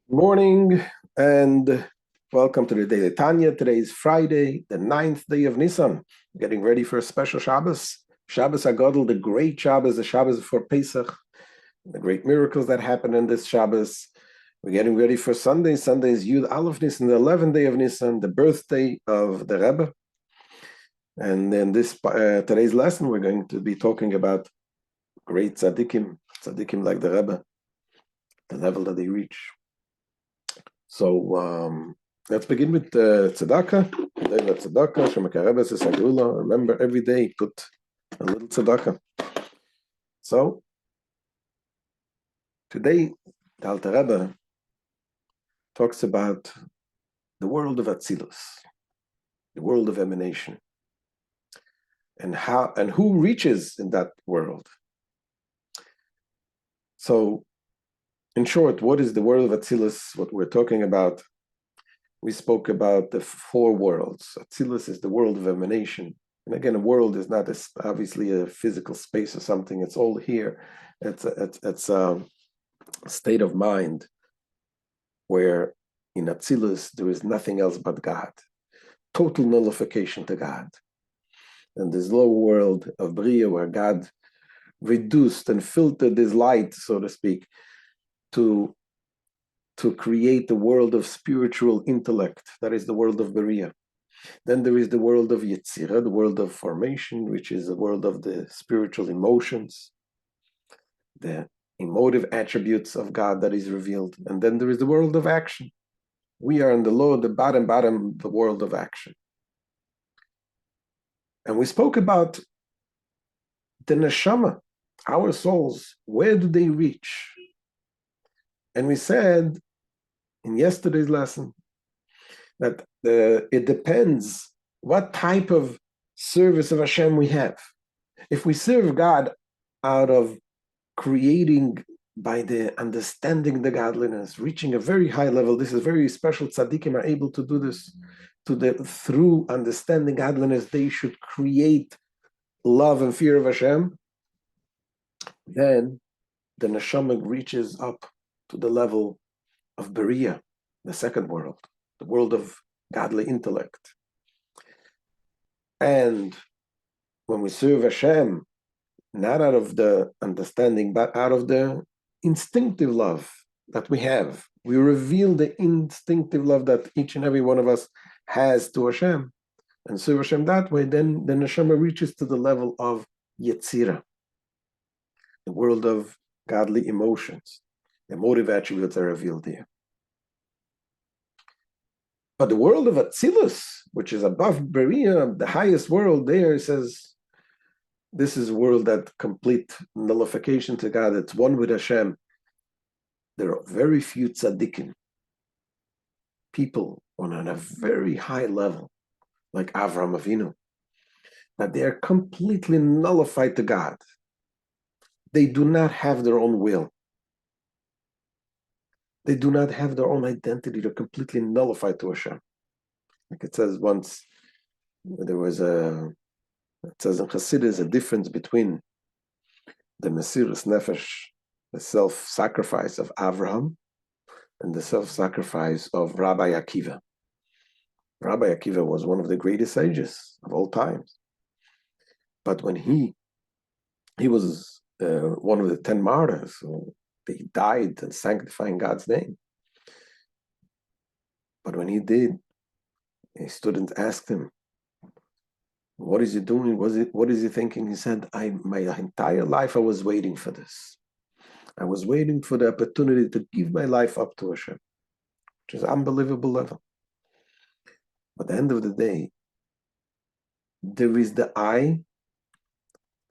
Morning and welcome to the Daily Tanya. Today is Friday, the 9th day of Nisan. Getting ready for a special Shabbos. Shabbos Agadol, the great Shabbos, the Shabbos for Pesach, the great miracles that happen in this Shabbos. We're getting ready for Sunday. Sunday is Yud Aleph Nisan, the 11th day of Nisan, the birthday of the Rebbe. And in this today's lesson, we're going to be talking about great tzaddikim like the Rebbe, the level that they reach. So let's begin with tzedakah. Remember, every day put a little tzedakah. So today, the Alter Rebbe talks about the world of Atzilus, the world of emanation, and who reaches in that world. So, in short, what is the world of Atzilus? What we're talking about? We spoke about the four worlds. Atzilus is the world of emanation. And again, a world is not obviously a physical space or something. It's all here. It's a state of mind where in Atzilus there is nothing else but God. Total nullification to God. And this lower world of Bria, where God reduced and filtered his light, so to speak, to create the world of spiritual intellect, that is the world of Beria. Then there is the world of Yetzirah, the world of formation, which is the world of the spiritual emotions, the emotive attributes of God that is revealed. And then there is the world of action. We are in the low, the bottom, the world of action. And we spoke about the neshama, our souls. Where do they reach? And we said in yesterday's lesson that it depends what type of service of Hashem we have. If we serve God out of creating by the understanding the godliness, reaching a very high level, this is very special. Tzaddikim are able to do this through understanding godliness. They should create love and fear of Hashem. Then the neshama reaches up to the level of Beria, the second world, the world of godly intellect. And when we serve Hashem, not out of the understanding, but out of the instinctive love that we have, we reveal the instinctive love that each and every one of us has to Hashem, and serve Hashem that way, then the neshama reaches to the level of Yetzirah, the world of godly emotions. The emotive attributes are revealed here. But the world of Atzilus, which is above Beria, the highest world there, says, this is a world that complete nullification to God. It's one with Hashem. There are very few tzaddikim, people on a very high level, like Avraham Avinu, that they are completely nullified to God. They do not have their own will. They do not have their own identity. They're completely nullified to Hashem. Like it says once, it says in Chassidus, a difference between the Mesiras Nefesh, the self-sacrifice of Avraham, and the self-sacrifice of Rabbi Akiva. Rabbi Akiva was one of the greatest sages of all times. But when he was one of the 10 martyrs, so he died sanctifying God's name. But when he did, a student asked him, what is he doing? What is he thinking? He said, my entire life I was waiting for this. I was waiting for the opportunity to give my life up to Hashem, which is an unbelievable level. But at the end of the day, there is the I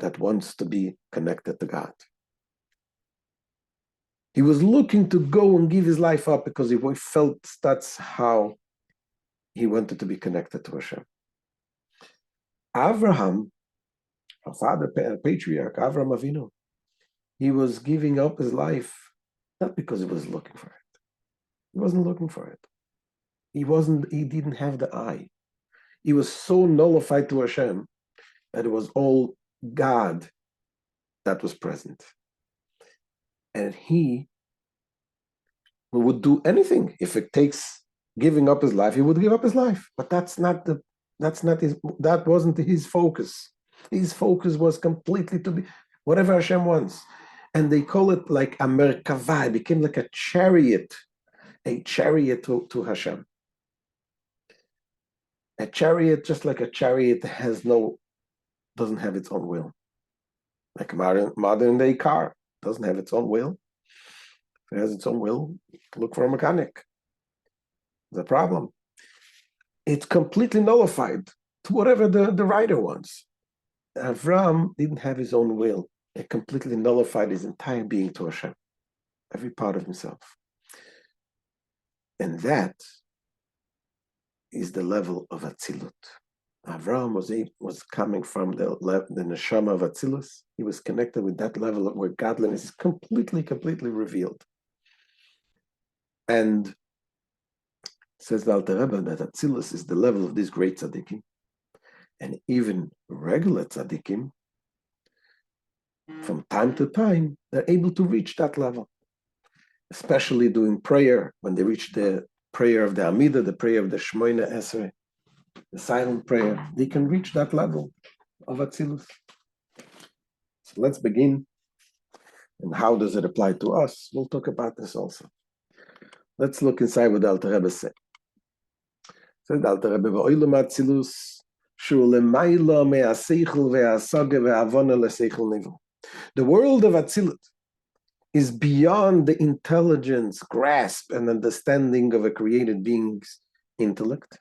that wants to be connected to God. He was looking to go and give his life up because he felt that's how he wanted to be connected to Hashem. Avraham, our father, patriarch, Avraham Avinu, he was giving up his life not because he was looking for it. He wasn't looking for it. He didn't have the I. He was so nullified to Hashem that it was all God that was present. And he who would do anything. If it takes giving up his life, he would give up his life. But that wasn't his focus. His focus was completely to be whatever Hashem wants. And they call it like a merkava. It became like a chariot to Hashem. A chariot, just like a chariot, doesn't have its own will. Like a modern day car doesn't have its own will. If it has its own will, look for a mechanic. The problem. It's completely nullified to whatever the writer wants. Avram didn't have his own will. It completely nullified his entire being to Hashem, every part of himself. And that is the level of Atzilut. Avram was coming from the neshama of Atzilus. He was connected with that level where godliness is completely revealed. And says the Alter Rebbe that Atzilus is the level of these great tzaddikim, and even regular tzaddikim, from time to time, they're able to reach that level, especially doing prayer, when they reach the prayer of the Amidah, the prayer of the Shmoina Esrei, the silent prayer, they can reach that level of Atzilus. So let's begin. And how does it apply to us? We'll talk about this also. Let's look inside what the Alter Rebbe said. So the Alter Rebbe, "V'oilum Atzilus, shu lemayla me'aseichel ve'asaga ve'avona leseichel nivu." The world of Atzilut is beyond the intelligence, grasp, and understanding of a created being's intellect.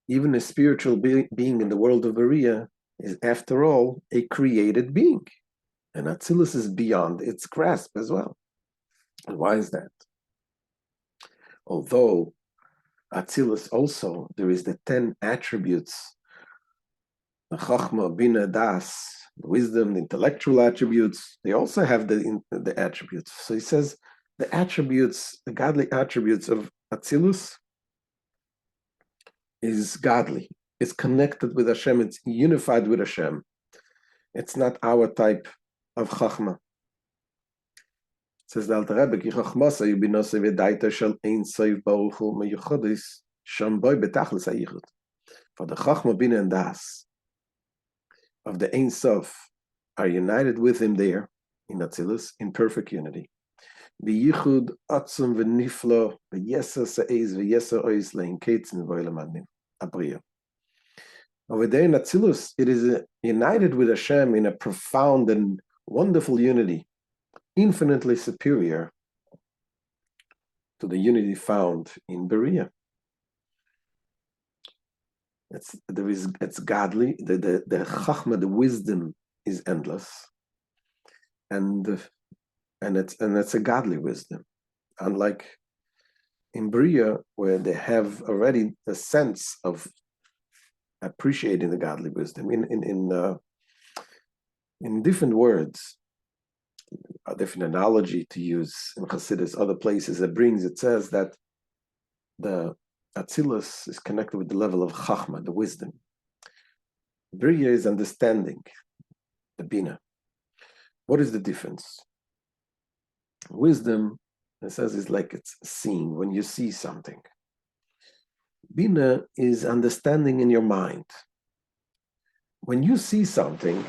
Even a spiritual being in the world of Beriah is, after all, a created being. And Atzilus is beyond its grasp as well. And why is that? Although Atzilus also, there is the 10 attributes, the Chachma, Bina, Das, the wisdom, the intellectual attributes, they also have the attributes. So he says the attributes, the godly attributes of Atzilus is godly. It's connected with Hashem. It's unified with Hashem. It's not our type of Chachma. It says the Alter Rebbe, "Ki chachmasa yubinose v'daita shel ein soif baruch hu meyuchodis sham boi betachlis hayichud." For the Chachma, Bina, and Das of the Ein Sof are united with him there in Atzilus in perfect unity. V'yichud atzum v'niflo v'yeser se'ez v'yeser ois le'in ketzin v'oilam abriya. Over there in Atzilus, it is united with Hashem in a profound and wonderful unity, infinitely superior to the unity found in Beriah. It's godly. The chachma, the wisdom, is endless, and it's a godly wisdom, unlike in Beriah, where they have already a sense of appreciating the godly wisdom in different words, a different analogy to use in Chassidus, other places it says that the Atzilus is connected with the level of Chachma, the wisdom. Beriah is understanding, the Bina. What is the difference? Wisdom, it says, is like it's seeing, when you see something. Bina is understanding in your mind. When you see something,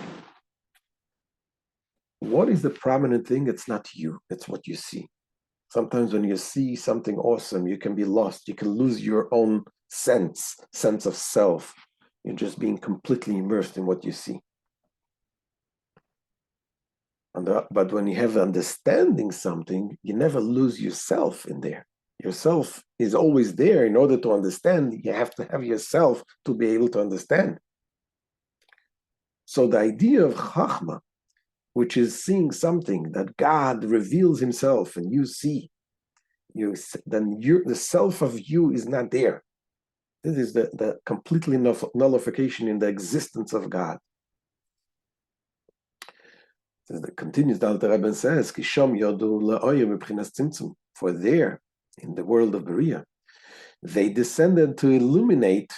what is the prominent thing? It's not you, it's what you see. Sometimes when you see something awesome, you can be lost. You can lose your own sense of self. You're just being completely immersed in what you see. But when you have understanding something, you never lose yourself in there. Yourself is always there. In order to understand, you have to have yourself to be able to understand. So the idea of Chachma, which is seeing something that God reveals himself and you see, the self of you is not there. This is the completely nullification in the existence of God. It continues, the Alter Rebbe says, for there, in the world of Beriah, they descended to illuminate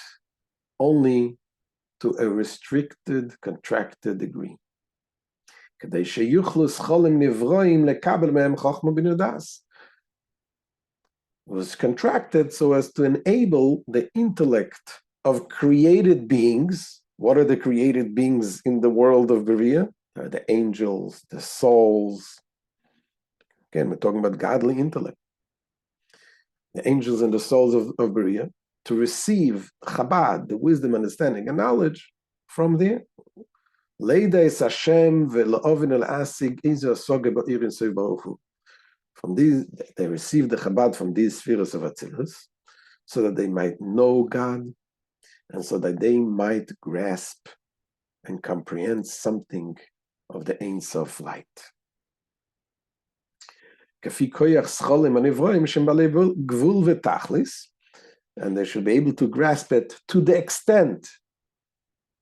only to a restricted, contracted degree. was contracted so as to enable the intellect of created beings. What are the created beings in the world of Berea? The angels, the souls. Again, we're talking about godly intellect. The angels and the souls of Berea, to receive Chabad, the wisdom, understanding, and knowledge from there. From these, they receive the Chabad from these spheres of Atzilut, so that they might know God, and so that they might grasp and comprehend something of the Ein Sof light. And they should be able to grasp it to the extent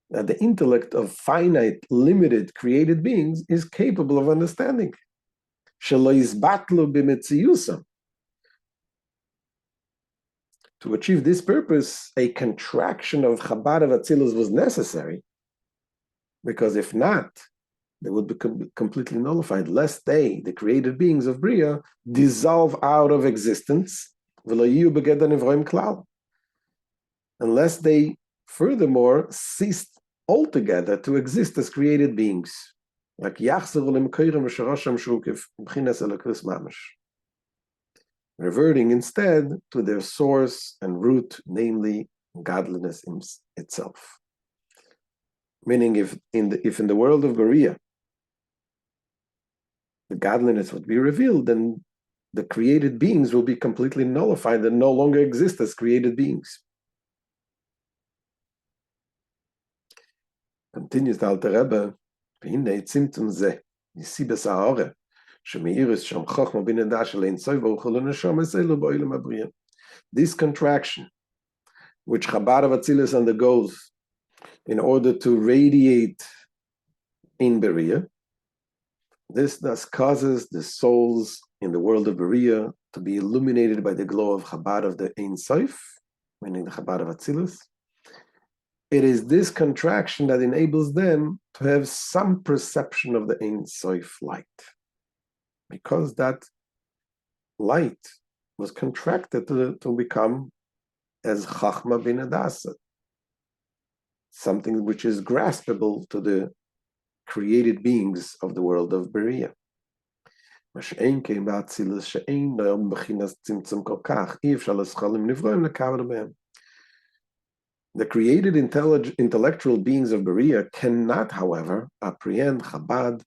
that the intellect of finite, limited, created beings is capable of understanding. To achieve this purpose, a contraction of Chabad of Atzilus was necessary, because if not, they would be completely nullified, lest they, the created beings of Bria, dissolve out of existence, unless they furthermore ceased altogether to exist as created beings, like reverting instead to their source and root, namely godliness itself. Meaning, if in the world of Berea, the godliness would be revealed, then the created beings will be completely nullified and no longer exist as created beings. Continues the Alter Rebbe, this contraction, which Chabad of Atzilus undergoes in order to radiate in Berea, this thus causes the souls in the world of Berea to be illuminated by the glow of Chabad of the Ein Sof, meaning the Chabad of Atzilus. It is this contraction that enables them to have some perception of the Ein Sof light, because that light was contracted to become as Chachma bin Adasa, something which is graspable to the created beings of the world of Berea. The created intellectual beings of Berea cannot, however, apprehend Chabad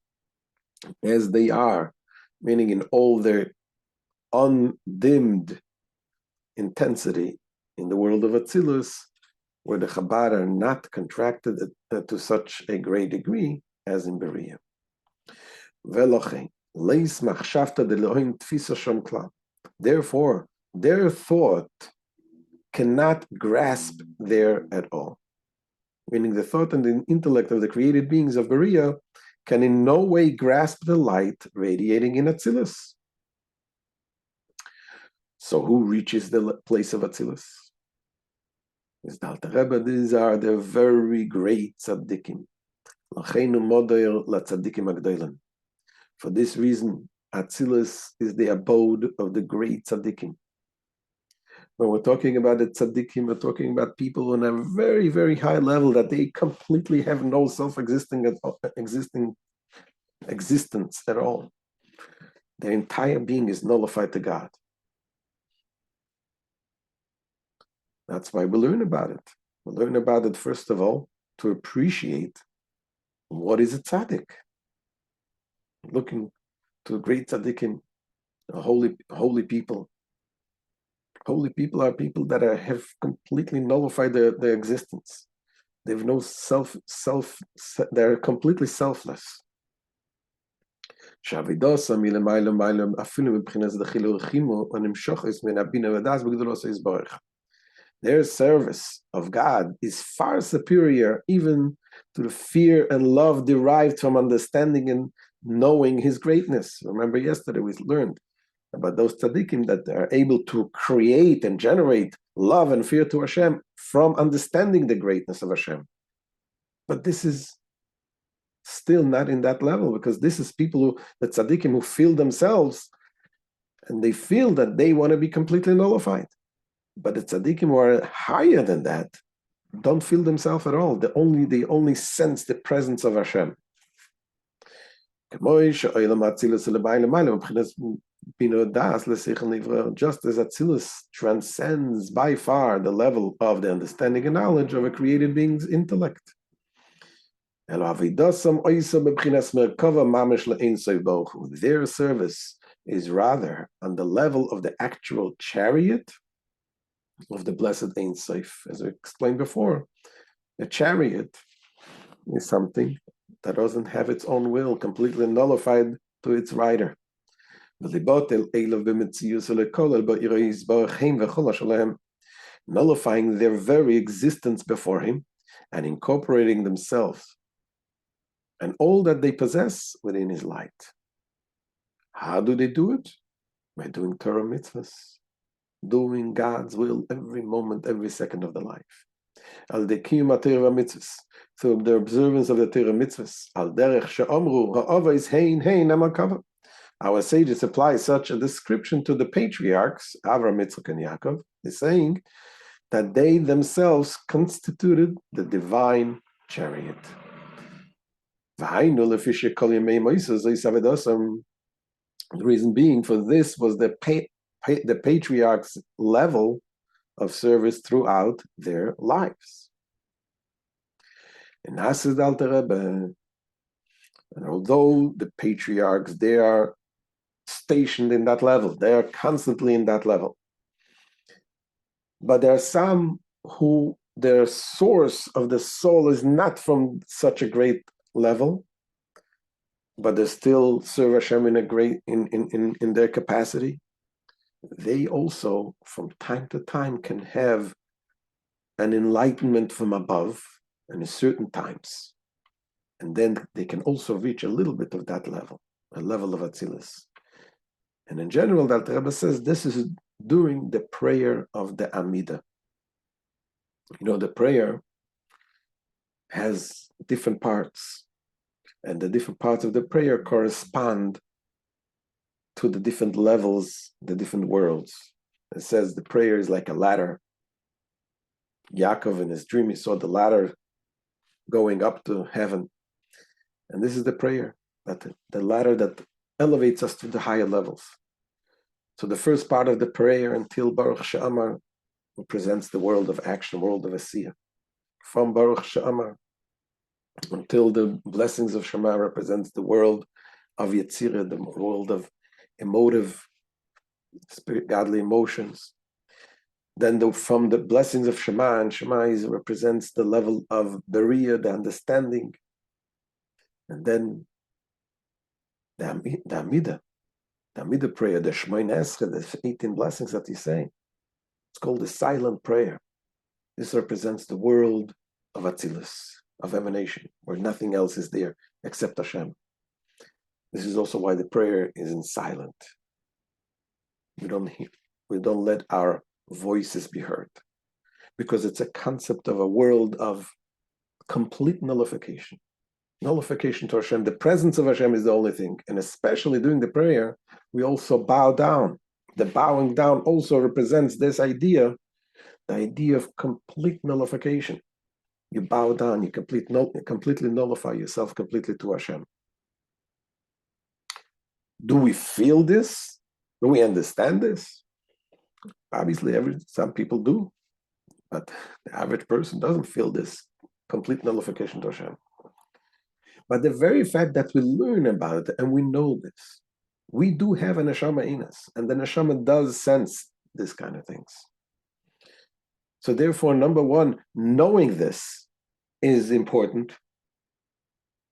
as they are, meaning in all their undimmed intensity in the world of Atzilus, where the Chabad are not contracted to such a great degree as in Berea. Therefore, their thought cannot grasp there at all. Meaning the thought and the intellect of the created beings of Berea can in no way grasp the light radiating in Atzilus. So who reaches the place of Atzilus? These are the very great tzaddikim. For this reason, Atzilus is the abode of the great tzaddikim. When we're talking about the tzaddikim, we're talking about people on a very, very high level that they completely have no self-existing existence at all. Their entire being is nullified to God. That's why we learn about it. We learn about it, first of all, to appreciate what is a tzaddik. Looking to a great tzaddikim, holy people. Holy people are people that have completely nullified their existence. They have no they're completely selfless. Their service of God is far superior even to the fear and love derived from understanding and knowing His greatness. Remember yesterday we learned about those tzaddikim that are able to create and generate love and fear to Hashem from understanding the greatness of Hashem. But this is still not in that level, because this is people the tzaddikim who feel themselves and they feel that they want to be completely nullified. But the tzaddikim who are higher than that don't feel themselves at all. They only sense the presence of Hashem. Just as Atzilus transcends by far the level of the understanding and knowledge of a created being's intellect. Their service is rather on the level of the actual chariot of the blessed Ein Sof. As I explained before, a chariot is something that doesn't have its own will, completely nullified to its rider. Nullifying their very existence before him and incorporating themselves and all that they possess within his light. How do they do it? By doing Torah mitzvahs, doing God's will every moment, every second of the life. Al dekiyum ha-Torah mitzvahs, through the observance of the Torah mitzvahs. Al derech she'amru ha'avos hein amakava. Our sages apply such a description to the patriarchs, Avraham, Yitzchak, and Yaakov, saying that they themselves constituted the divine chariot. The reason being for this was the patriarchs' level of service throughout their lives. And although the patriarchs, they are stationed in that level, they are constantly in that level. But there are some who their source of the soul is not from such a great level, but they still serve Hashem in a great in their capacity. They also, from time to time, can have an enlightenment from above, and at certain times, and then they can also reach a little bit of that level, a level of Atzilus. And in general, the Rebbe says this is during the prayer of the Amidah. You know, the prayer has different parts, and the different parts of the prayer correspond to the different levels, the different worlds. It says the prayer is like a ladder. Yaakov in his dream, he saw the ladder going up to heaven. And this is the prayer, that the ladder that elevates us to the higher levels. So the first part of the prayer until Baruch She'amar represents the world of action, world of Asiyah. From Baruch She'amar until the blessings of Shema represents the world of Yetzirah, the world of emotive, spirit, godly emotions. Then from the blessings of Shema, and Shema represents the level of Beriah, the understanding. And then the Amidah prayer, the Shmoin Esrei, the 18 blessings that he's saying. It's called the silent prayer. This represents the world of Atzilus, of emanation, where nothing else is there except Hashem. This is also why the prayer is in silent. We don't let our voices be heard, because it's a concept of a world of complete nullification. Nullification to Hashem. The presence of Hashem is the only thing. And especially during the prayer, we also bow down. The bowing down also represents this idea, the idea of complete nullification. You bow down, you completely nullify yourself completely to Hashem. Do we feel this? Do we understand this? Obviously, some people do, but the average person doesn't feel this complete nullification to Hashem. But the very fact that we learn about it and we know this, we do have a neshama in us, and the neshama does sense this kind of things. So therefore, number one, knowing this is important.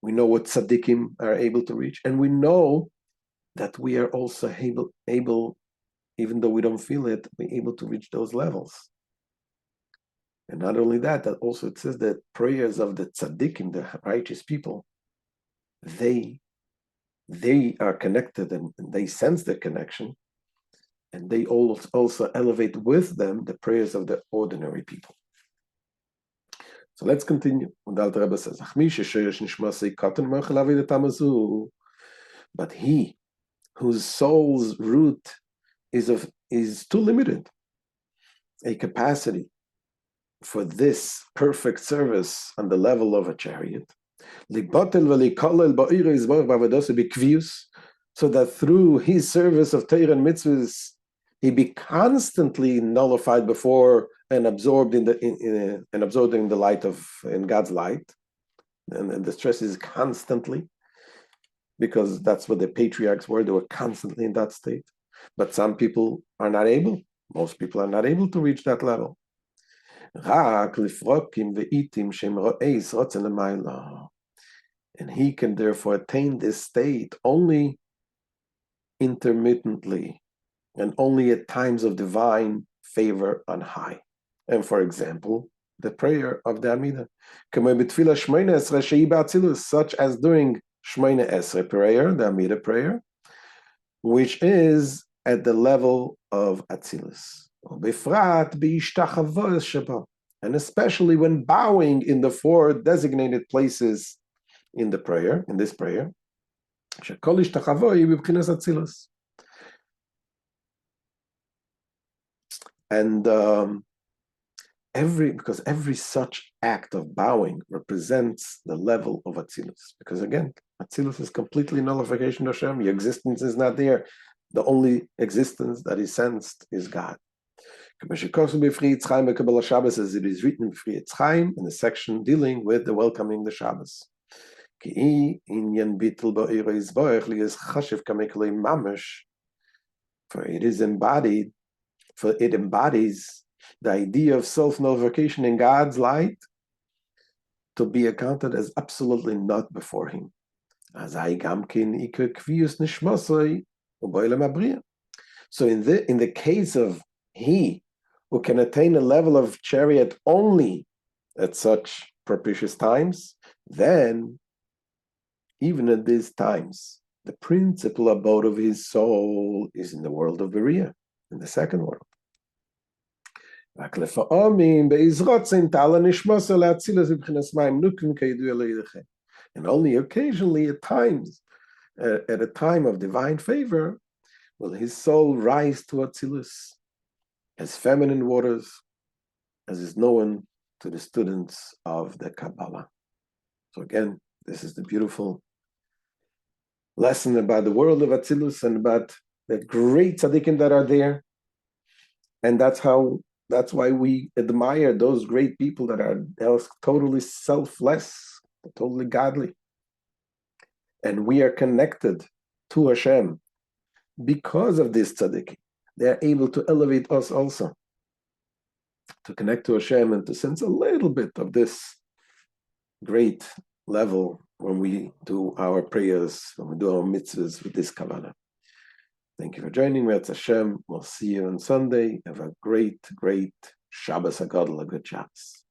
We know what tzaddikim are able to reach, and we know that we are also able, even though we don't feel it, we're able to reach those levels. And not only that, that also it says that prayers of the tzaddikim, the righteous people, they are connected and they sense the connection, and they also elevate with them the prayers of the ordinary people. So let's continue. The Alter Rebbe says, but he whose soul's root is too limited a capacity for this perfect service on the level of a chariot, so that through his service of Torah and mitzvahs, he be constantly nullified before and absorbed in the light in God's light, and the stress is constantly, because that's what the patriarchs were. They were constantly in that state. But some people are not able. Most people are not able to reach that level. And he can therefore attain this state only intermittently and only at times of divine favor on high. And for example, the prayer of the Amidah, such as during Shmoyne Esrei prayer, the Amidah prayer, which is at the level of Atzilus. And especially when bowing in the 4 designated places in this prayer, and because every such act of bowing represents the level of Atzilus. Because again, Atzilus is completely nullification of Hashem. Your existence is not there. The only existence that is sensed is God. As it is written in Fri'etz Chaim in the section dealing with the welcoming the Shabbos. For it embodies the idea of self-nullification in God's light to be accounted as absolutely not before him. So in the case of he who can attain a level of chariot only at such propitious times, then even at these times, the principal abode of his soul is in the world of Berea, in the second world. And only occasionally at times, at a time of divine favor, will his soul rise to Atzilus as feminine waters, as is known to the students of the Kabbalah. So again, this is the beautiful lesson about the world of Atzilus and about the great tzaddikim that are there. And that's why we admire those great people that are totally selfless, totally godly. And we are connected to Hashem because of this tzaddikim. They are able to elevate us also, to connect to Hashem and to sense a little bit of this great level when we do our prayers, when we do our mitzvahs with this kavanah. Thank you for joining me. It's Hashem. We'll see you on Sunday. Have a great, great Shabbos HaGadol, a good Shabbos.